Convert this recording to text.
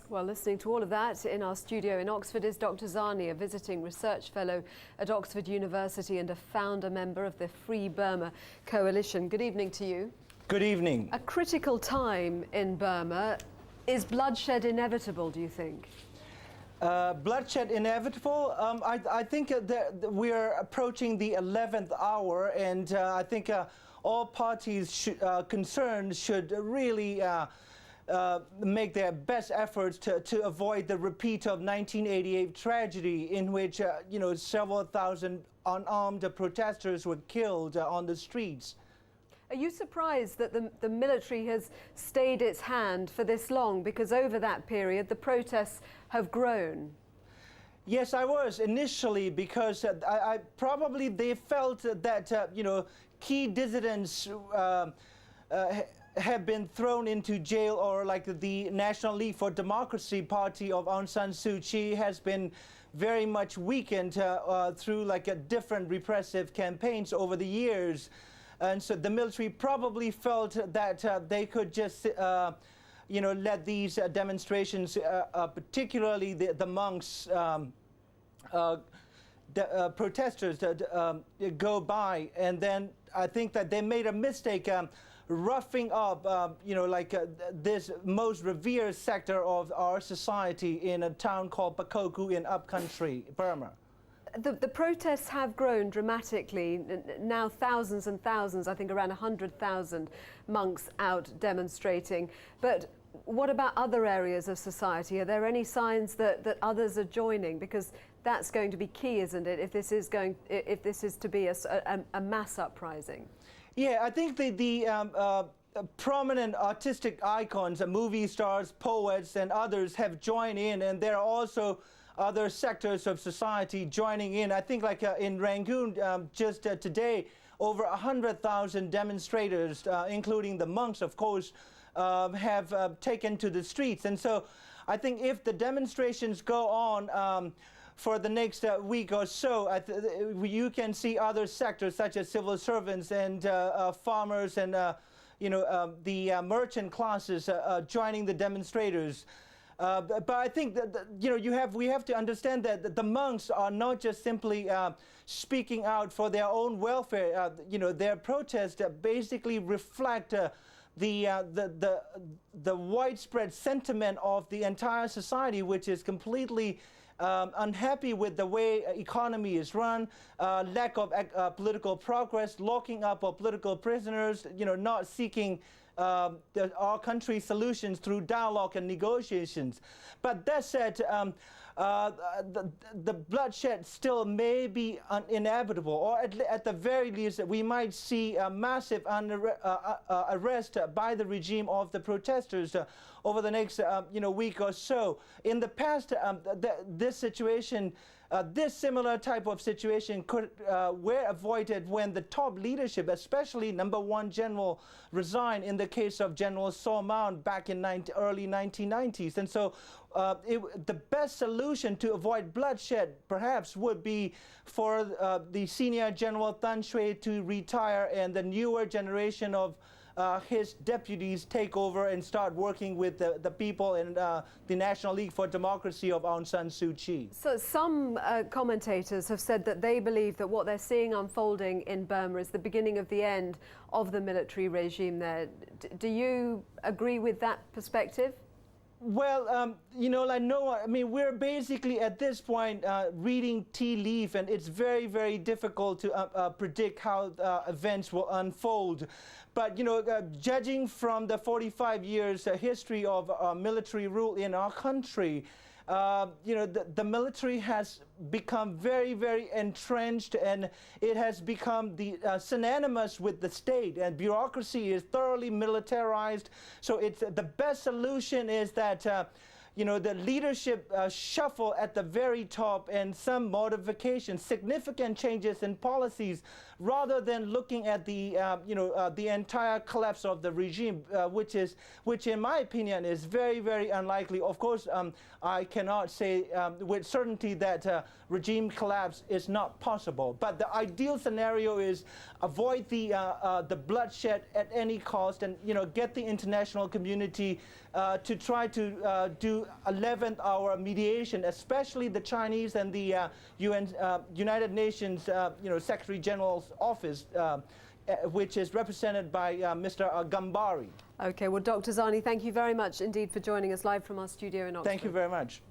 Well, listening to all of that, in our studio in Oxford is Dr. Zarni, a visiting research fellow at Oxford University and a founder member of the Free Burma Coalition. Good evening to you. Good evening. A critical time in Burma. Is bloodshed inevitable, do you think? Bloodshed inevitable? I think that we're approaching the 11th hour, and I think all parties concerned should really make their best efforts to avoid the repeat of 1988 tragedy, in which several thousand unarmed protesters were killed on the streets. Are you surprised that the military has stayed its hand for this long? Because over that period, the protests have grown. Yes, I was initially, because probably they felt that key dissidents have been thrown into jail, or like the National League for Democracy party of Aung San Suu Kyi has been very much weakened through different repressive campaigns over the years. And so the military probably felt that they could just, let these demonstrations, particularly the monks, protesters, go by. And then I think that they made a mistake roughing up, this most revered sector of our society in a town called Bakoku in upcountry Burma. The protests have grown dramatically. Now thousands and thousands, I think around 100,000 monks out demonstrating. But what about other areas of society? Are there any signs that others are joining? Because that's going to be key, isn't it, if this is to be a mass uprising? Yeah, I think the prominent artistic icons, movie stars, poets, and others have joined in, and there are also other sectors of society joining in. I think in Rangoon, just today, over 100,000 demonstrators, including the monks, of course, have taken to the streets. And so I think if the demonstrations go on for the next week or so, you can see other sectors such as civil servants and farmers and the merchant classes joining the demonstrators. But I think that we have to understand that the monks are not just simply speaking out for their own welfare. Their protests basically reflect the widespread sentiment of the entire society, which is completely unhappy with the way economy is run, lack of political progress, locking up of political prisoners, not seeking our country's solutions through dialogue and negotiations. But that said, the bloodshed still may be inevitable, or at the very least, we might see a massive arrest by the regime of the protesters over the next week or so. In the past, this situation, this similar type of situation were avoided when the top leadership, especially #1 general, resigned in the case of General So Maung back in early 1990s. And so the best solution to avoid bloodshed perhaps would be for the senior General Than Shwe to retire and the newer generation of his deputies take over and start working with the people in the National League for Democracy of Aung San Suu Kyi. So some commentators have said that they believe that what they're seeing unfolding in Burma is the beginning of the end of the military regime there. Do you agree with that perspective? Well, no, I mean, we're basically at this point reading tea leaf, and it's very, very difficult to predict how events will unfold. But, judging from the 45 years history of military rule in our country, the military has become very, very entrenched, and it has become synonymous with the state, and bureaucracy is thoroughly militarized. So the best solution is that the leadership shuffle at the very top, and some modifications, significant changes in policies rather than looking at the the entire collapse of the regime, which in my opinion is very, very unlikely. Of course, I cannot say with certainty that regime collapse is not possible, but the ideal scenario is avoid the bloodshed at any cost, and get the international community to try to do 11th hour mediation, especially the Chinese and the United Nations Secretary General's office, which is represented by Mr. Gambari. Okay, well, Dr. Zarni, thank you very much indeed for joining us live from our studio in Oxford. Thank you very much.